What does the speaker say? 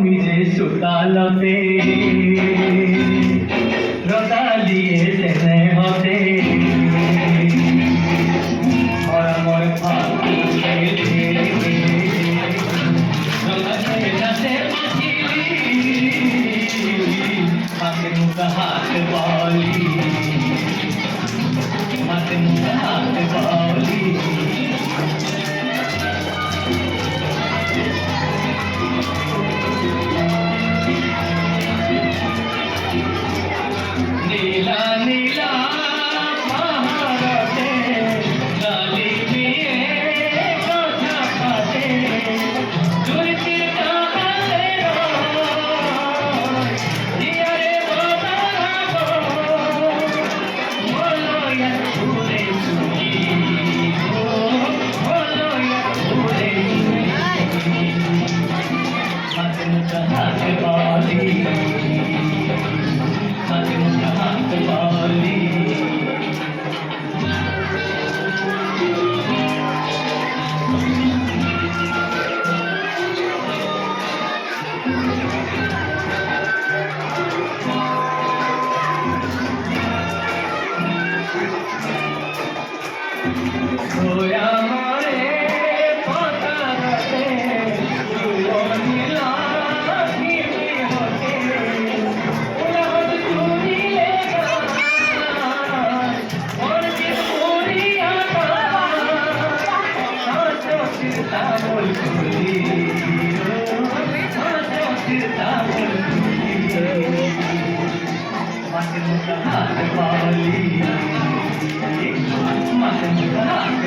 নিজে সুতালতে রতালিয়ে সেনে হতে মরমর ফাঁকি হাতে মুখ হাত বলি হাতে মুখ হাত বলি নীলা নীলা পাহাড়তে লালি দিয়ে কথা কাটে দুইটি কাহাতে দিয়ারে বাবা বলো ইয়া ঘুরে চুরি বলো ইয়া ঘুরে হাতে মুখ হাত বলি হাতে মুখ হাত বলি সোয়া মরে পতাতে তুলো নীলা হিমি হতে উলহদ চুরিলে ওর যে পুরিয়া হাসো চিরতা বল খুলি হাসো চিরতা বল খুলি হাতে মুখ হাত বলি হাতে মুখ হাত